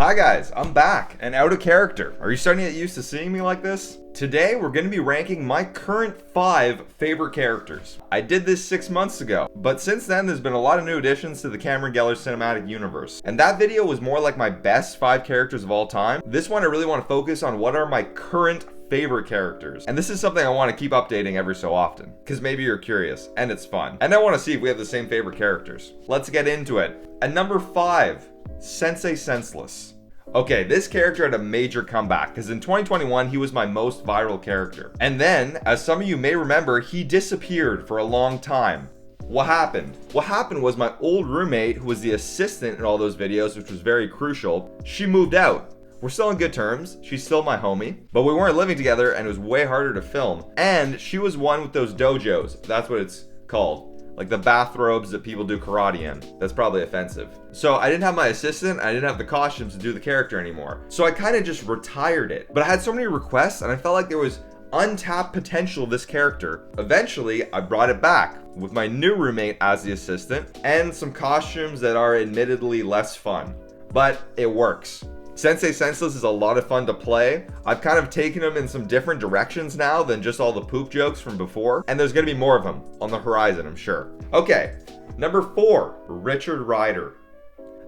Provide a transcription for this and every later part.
Hi guys, I'm back and out of character. Are you starting to get used to seeing me like this? Today we're going to be ranking my current 5 favorite characters. I did this 6 months ago, but since then there's been a lot of new additions to the Cameron Geller cinematic universe. And that video was more like my best 5 characters of all time. This one I really want to focus on what are my current favorite characters. And this is something I want to keep updating every so often, because maybe you're curious and it's fun. And I want to see if we have the same favorite characters. Let's get into it. At number 5, Sensei Senseless. Okay, this character had a major comeback because in 2021 he was my most viral character. And then, as some of you may remember, he disappeared for a long time. What happened? What happened was my old roommate, who was the assistant in all those videos, which was very crucial, she moved out. We're still in good terms, she's still my homie, but we weren't living together and it was way harder to film. And she was one with those dojos, that's what it's called. Like the bathrobes that people do karate in. That's probably offensive. So I didn't have my assistant, I didn't have the costumes to do the character anymore. So I kind of just retired it. But I had so many requests and I felt like there was untapped potential of this character. Eventually, I brought it back with my new roommate as the assistant and some costumes that are admittedly less fun. But it works. Sensei Senseless is a lot of fun to play. I've kind of taken him in some different directions now than just all the poop jokes from before. And there's going to be more of them on the horizon, I'm sure. Okay, number 4, Ryder.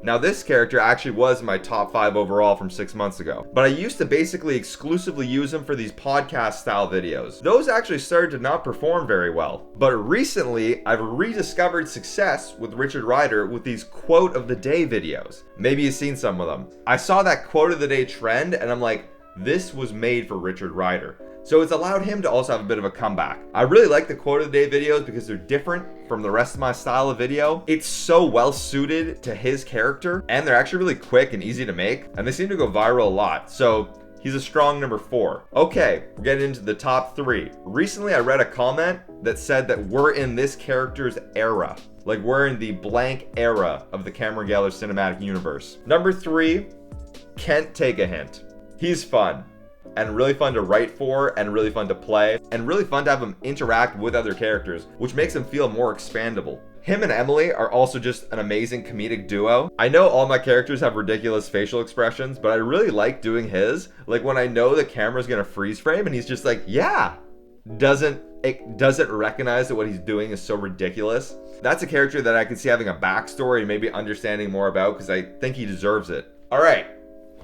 Now this character actually was in my top 5 overall from 6 months ago. But I used to basically exclusively use him for these podcast style videos. Those actually started to not perform very well. But recently, I've rediscovered success with Ryder with these quote of the day videos. Maybe you've seen some of them. I saw that quote of the day trend and I'm like, this was made for Ryder. So it's allowed him to also have a bit of a comeback. I really like the quote of the day videos because they're different from the rest of my style of video. It's so well suited to his character and they're actually really quick and easy to make and they seem to go viral a lot. So he's a strong number 4. Okay, we're getting into the top 3. Recently I read a comment that said that we're in this character's era. Like we're in the blank era of the Cameron Geller cinematic universe. Number 3, Cant, take a hint. He's fun. And really fun to write for, and really fun to play, and really fun to have him interact with other characters, which makes him feel more expandable. Him and Emily are also just an amazing comedic duo. I know all my characters have ridiculous facial expressions, but I really like doing his. Like when I know the camera's gonna freeze frame and he's just like, yeah, doesn't recognize that what he's doing is so ridiculous. That's a character that I could see having a backstory and maybe understanding more about because I think he deserves it. All right,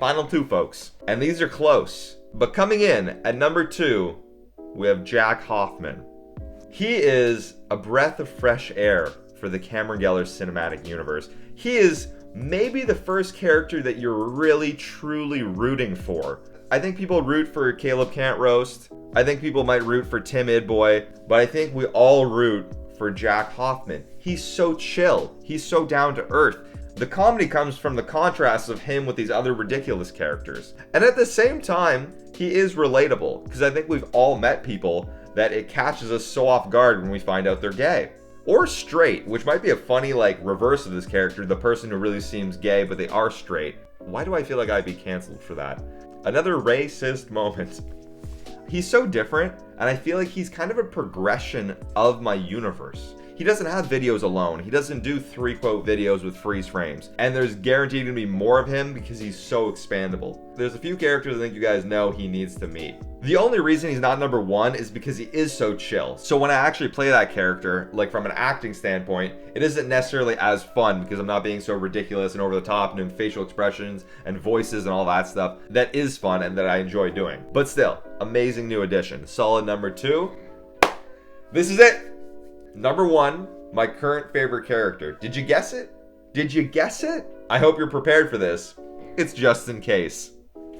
final 2 folks, and these are close. But coming in at number 2, we have Hoffman. He is a breath of fresh air for the Cameron Geller cinematic universe. He is maybe the first character that you're really truly rooting for. I think people root for Caleb Cant Roast. I think people might root for Tim Idboy, but I think we all root for Hoffman. He's so chill. He's so down to earth. The comedy comes from the contrast of him with these other ridiculous characters. And at the same time, he is relatable because I think we've all met people that it catches us so off guard when we find out they're gay. Or straight, which might be a funny reverse of this character, the person who really seems gay but they are straight. Why do I feel like I'd be canceled for that? Another racist moment. He's so different and I feel like he's kind of a progression of my universe. He doesn't have videos alone. He doesn't do 3 quote videos with freeze frames. And there's guaranteed to be more of him because he's so expandable. There's a few characters I think you guys know he needs to meet. The only reason he's not number 1 is because he is so chill. So when I actually play that character, like from an acting standpoint, it isn't necessarily as fun because I'm not being so ridiculous and over the top and doing facial expressions and voices and all that stuff. That is fun and that I enjoy doing. But still, amazing new addition. Solid number 2. This is it. Number 1, my current favorite character. Did you guess it? Did you guess it? I hope you're prepared for this. It's Just Case.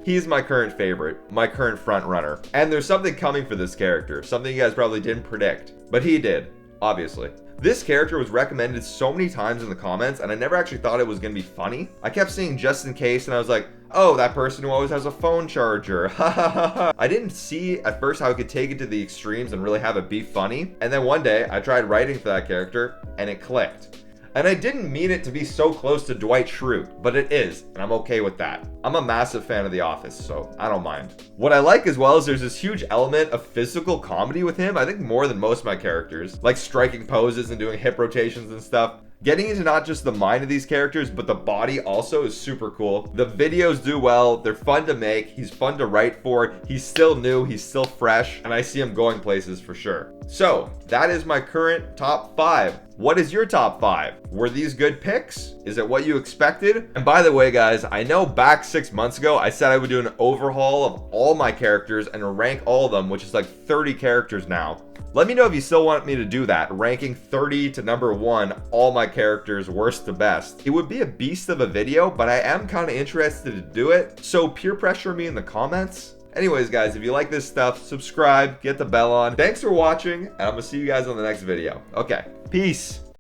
He's my current favorite, my current front runner. And there's something coming for this character, something you guys probably didn't predict, but he did, obviously. This character was recommended so many times in the comments and I never actually thought it was gonna be funny. I kept seeing Just Case and I was like, oh, that person who always has a phone charger. Ha ha ha ha. I didn't see at first how I could take it to the extremes and really have it be funny. And then one day I tried writing for that character and it clicked. And I didn't mean it to be so close to Dwight Schrute, but it is, and I'm okay with that. I'm a massive fan of The Office, so I don't mind. What I like as well is there's this huge element of physical comedy with him, I think more than most of my characters, like striking poses and doing hip rotations and stuff. Getting into not just the mind of these characters, but the body also is super cool. The videos do well. They're fun to make. He's fun to write for. He's still new. He's still fresh. And I see him going places for sure. So that is my current top 5. What is your top 5? Were these good picks? Is it what you expected? And by the way, guys, I know back 6 months ago, I said I would do an overhaul of all my characters and rank all of them, which is like 30 characters now. Let me know if you still want me to do that, ranking 30 to number 1, all my characters worst to best. It would be a beast of a video, but I am kind of interested to do it, so peer pressure me in the comments. Anyways, guys, if you like this stuff, subscribe, get the bell on. Thanks for watching, and I'm gonna see you guys on the next video. Okay, peace.